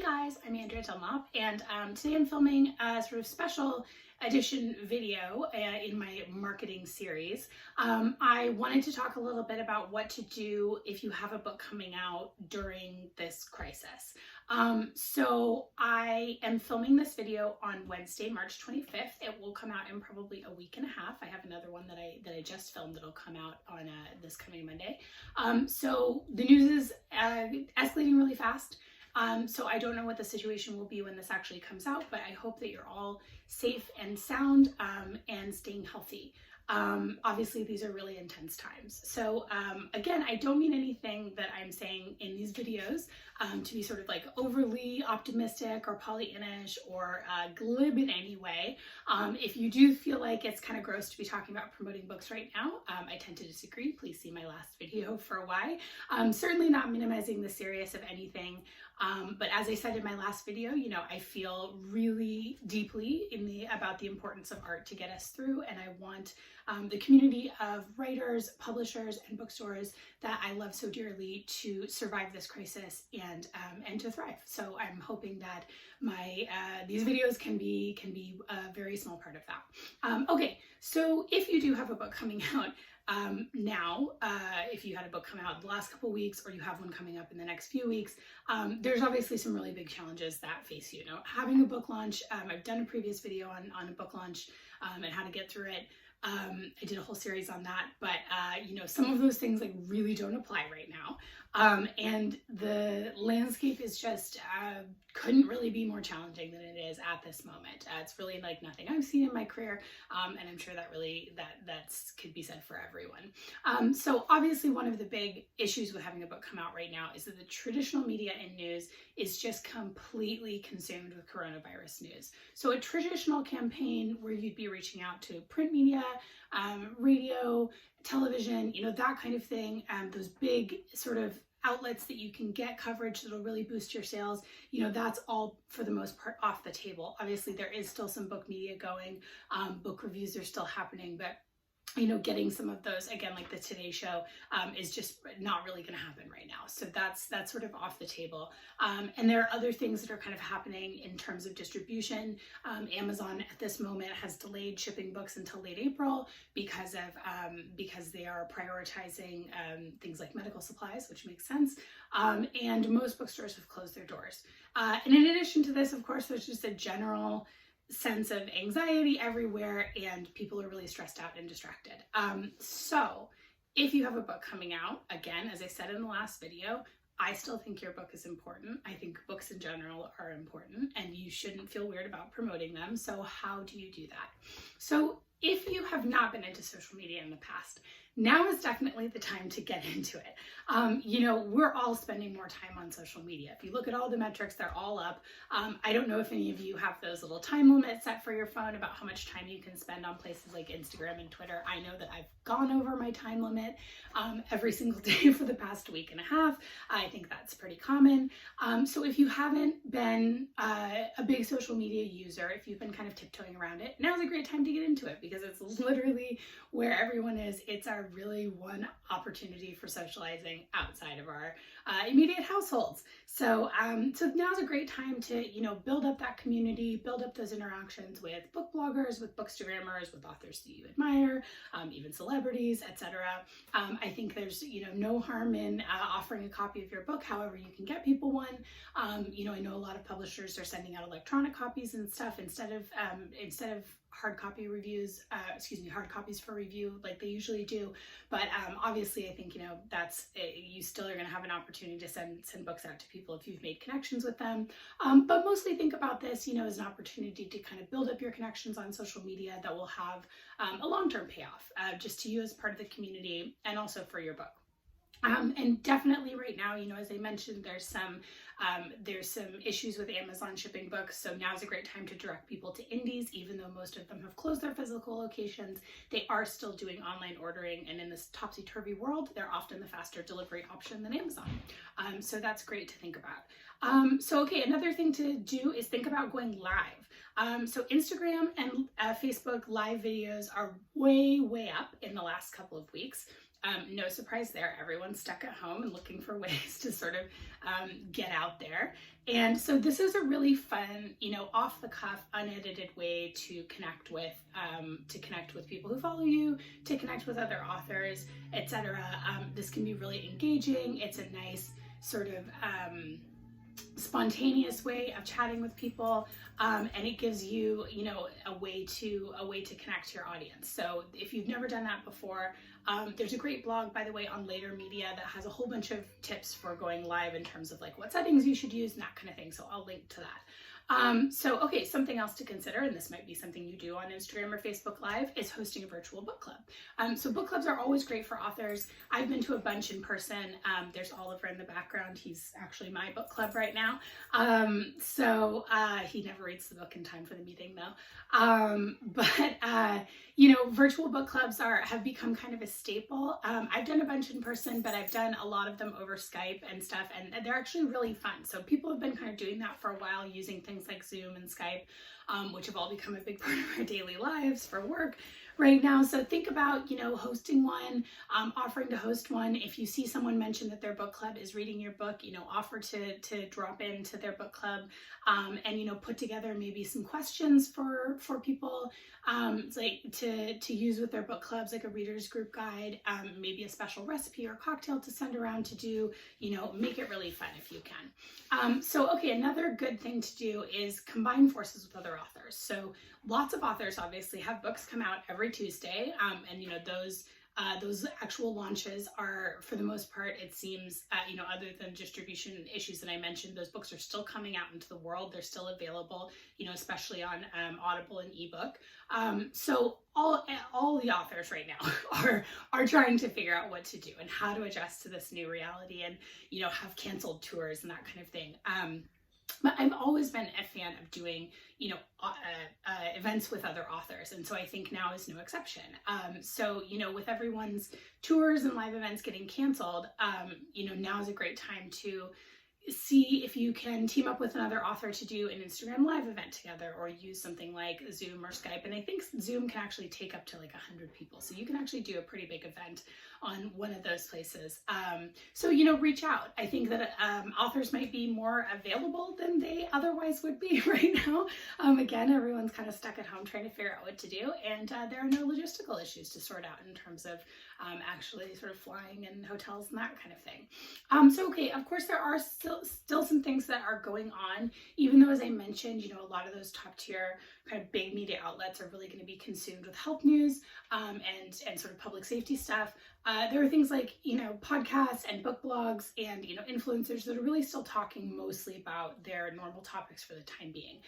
guys, I'm Andrea Dunlop, and today I'm filming a sort of special edition video in my marketing series. I wanted to talk a little bit about what to do if you have a book coming out during this crisis. So I am filming this video on Wednesday, March 25th. It will come out in probably a week and a half. I have another one that I just filmed that'll come out on this coming Monday. So the news is escalating really fast. So I don't know what the situation will be when this actually comes out, but I hope that you're all safe and sound and staying healthy. Obviously, these are really intense times. So again, I don't mean anything that I'm saying in these videos to be sort of like overly optimistic or Pollyannish or glib in any way. If you do feel like it's kind of gross to be talking about promoting books right now, I tend to disagree. Please see my last video for why. Certainly not minimizing the seriousness of anything. But as I said in my last video, you know, I feel really deeply about the importance of art to get us through, and I want the community of writers, publishers, and bookstores that I love so dearly to survive this crisis and to thrive. So I'm hoping that my these videos can be a very small part of that. Okay, so if you do have a book coming out now, if you had a book come out the last couple weeks, or you have one coming up in the next few weeks, there's obviously some really big challenges that face you. Now, having a book launch, I've done a previous video on a book launch and how to get through it. I did a whole series on that, but you know, some of those things like really don't apply right now. And the landscape is just couldn't really be more challenging than it is at this moment. It's really like nothing I've seen in my career, and I'm sure that really that's could be said for everyone. So obviously, one of the big issues with having a book come out right now is that the traditional media and news is just completely consumed with coronavirus news. So a traditional campaign where you'd be reaching out to print media, radio, television, you know, that kind of thing, those big sort of outlets that you can get coverage that'll really boost your sales, you know, that's all for the most part off the table. Obviously, there is still some book media going, book reviews are still happening, but you know, getting some of those, again, like the Today Show, is just not really going to happen right now. So that's sort of off the table. And there are other things that are kind of happening in terms of distribution. Amazon at this moment has delayed shipping books until late April because they are prioritizing things like medical supplies, which makes sense. And most bookstores have closed their doors. And in addition to this, of course, there's just a general sense of anxiety everywhere, and people are really stressed out and distracted. So if you have a book coming out, again, as I said in the last video, I still think your book is important. I think books in general are important, and you shouldn't feel weird about promoting them. So how do you do that? So if you have not been into social media in the past, now is definitely the time to get into it. You know, we're all spending more time on social media. If you look at all the metrics, they're all up. I don't know if any of you have those little time limits set for your phone about how much time you can spend on places like Instagram and Twitter. I know that I've gone over my time limit every single day for the past week and a half. I think that's pretty common. So if you haven't been a big social media user, if you've been kind of tiptoeing around it, now's a great time to get into it because it's literally where everyone is. It's our really one opportunity for socializing outside of our immediate households. So so now's a great time to, you know, build up that community, build up those interactions with book bloggers, with bookstagrammers, with authors that you admire, even celebrities, etc. I think there's, you know, no harm in offering a copy of your book however you can get people one. You know, I know a lot of publishers are sending out electronic copies and stuff instead of hard copy reviews, hard copies for review like they usually do. But obviously, I think, you know, that's you still are going to have an opportunity to send books out to people if you've made connections with them. But mostly think about this, you know, as an opportunity to kind of build up your connections on social media that will have a long-term payoff just to you as part of the community and also for your book. And definitely right now, you know, as I mentioned, there's some issues with Amazon shipping books. So now's a great time to direct people to indies, even though most of them have closed their physical locations. They are still doing online ordering, and in this topsy-turvy world, they're often the faster delivery option than Amazon. So that's great to think about. So okay, another thing to do is think about going live. So Instagram and Facebook live videos are way up in the last couple of weeks. No surprise there. Everyone's stuck at home and looking for ways to sort of get out there. And so this is a really fun, off the cuff, unedited way to connect with people who follow you, to connect with other authors, etc. This can be really engaging. It's a nice sort of spontaneous way of chatting with people, and it gives you, a way to connect to your audience. So if you've never done that before, there's a great blog, by the way, on Later Media that has a whole bunch of tips for going live in terms of like what settings you should use and that kind of thing. So I'll link to that. Okay, something else to consider, and this might be something you do on Instagram or Facebook Live, is hosting a virtual book club. So book clubs are always great for authors. I've been to a bunch in person. There's Oliver in the background. He's actually my book club right now. He never reads the book in time for the meeting though. Virtual book clubs have become kind of a staple. I've done a bunch in person, but I've done a lot of them over Skype and stuff, and they're actually really fun. So people have been kind of doing that for a while, using things like Zoom and Skype, which have all become a big part of our daily lives for work right now. So think about, hosting one, offering to host one. If you see someone mention that their book club is reading your book, offer to drop into their book club, and, put together maybe some questions for people, like to use with their book clubs, like a reader's group guide, maybe a special recipe or cocktail to send around to do, make it really fun if you can. Another good thing to do is combine forces with other authors. So lots of authors obviously have books come out every Tuesday, and those actual launches are, for the most part, it seems, other than distribution issues that I mentioned, those books are still coming out into the world. They're still available, especially on Audible and ebook. So all the authors right now are trying to figure out what to do and how to adjust to this new reality, and have canceled tours and that kind of thing. But I've always been a fan of doing, events with other authors. And so I think now is no exception. With everyone's tours and live events getting canceled, now is a great time to see if you can team up with another author to do an Instagram live event together, or use something like Zoom or Skype. And I think Zoom can actually take up to like 100 people. So you can actually do a pretty big event on one of those places. Reach out. I think that authors might be more available than they otherwise would be right now. Again, everyone's kind of stuck at home trying to figure out what to do. And there are no logistical issues to sort out in terms of actually sort of flying and hotels and that kind of thing. Of course, there are still some things that are going on, even though, as I mentioned, a lot of those top tier kind of big media outlets are really going to be consumed with health news and sort of public safety stuff. There are things like, podcasts and book blogs and, influencers that are really still talking mostly about their normal topics for the time being.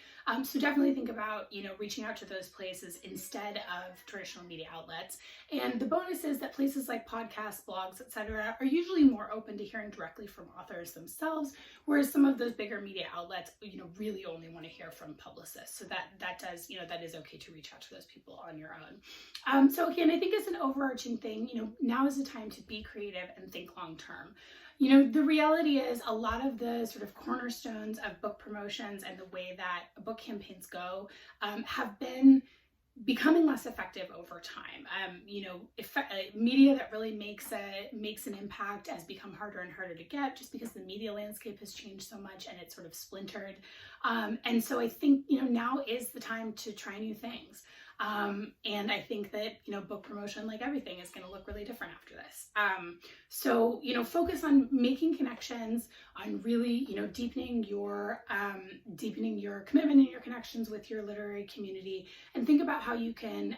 So definitely think about, reaching out to those places instead of traditional media outlets. And the bonus is that places like podcasts, blogs, etc. are usually more open to hearing directly from authors themselves, whereas some of those bigger media outlets, really only want to hear from publicists. So that is okay to reach out to those people on your own. And I think it's an overarching thing, now is the time to be creative and think long term. The reality is a lot of the sort of cornerstones of book promotions and the way that book campaigns go have been becoming less effective over time. Media that really makes an impact has become harder and harder to get, just because the media landscape has changed so much and it's sort of splintered. And so I think, now is the time to try new things. And I think that, book promotion, like everything, is going to look really different after this. Focus on making connections, on really, deepening your commitment and your connections with your literary community, and think about how you can,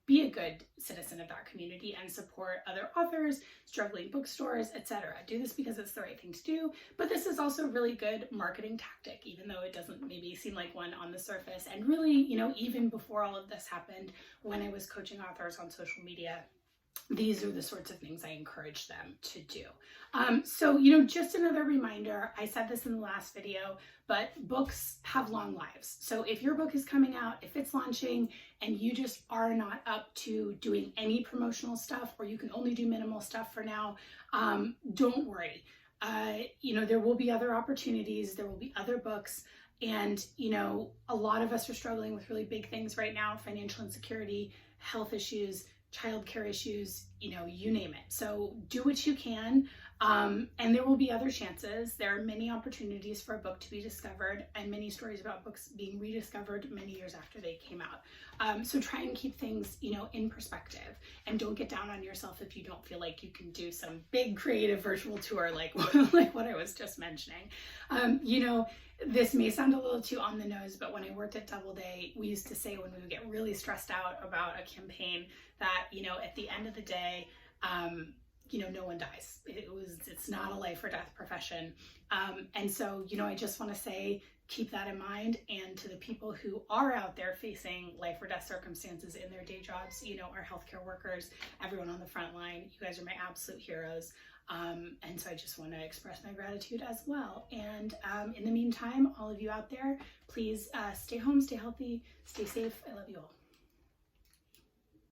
be a good citizen of that community and support other authors, struggling bookstores, etc. Do this because it's the right thing to do, but this is also a really good marketing tactic, even though it doesn't maybe seem like one on the surface. And really, even before all of this happened, when I was coaching authors on social media, these are the sorts of things I encourage them to do. Just another reminder, I said this in the last video, but books have long lives. So if your book is coming out, if it's launching, and you just are not up to doing any promotional stuff, or you can only do minimal stuff for now, don't worry. There will be other opportunities, there will be other books. And, a lot of us are struggling with really big things right now: financial insecurity, health issues, childcare issues, you know, you name it. So do what you can. And there will be other chances. There are many opportunities for a book to be discovered and many stories about books being rediscovered many years after they came out. So try and keep things, you know, in perspective, and don't get down on yourself if you don't feel like you can do some big creative virtual tour like, like what I was just mentioning. You know, this may sound a little too on the nose, but when I worked at Doubleday, we used to say when we would get really stressed out about a campaign that, you know, at the end of the day, you know, no one dies. It's not a life or death profession. And so, you know, I just want to say, keep that in mind. And to the people who are out there facing life or death circumstances in their day jobs, you know, our healthcare workers, everyone on the front line, you guys are my absolute heroes. And so I just want to express my gratitude as well. And in the meantime, all of you out there, please stay home, stay healthy, stay safe. I love you all.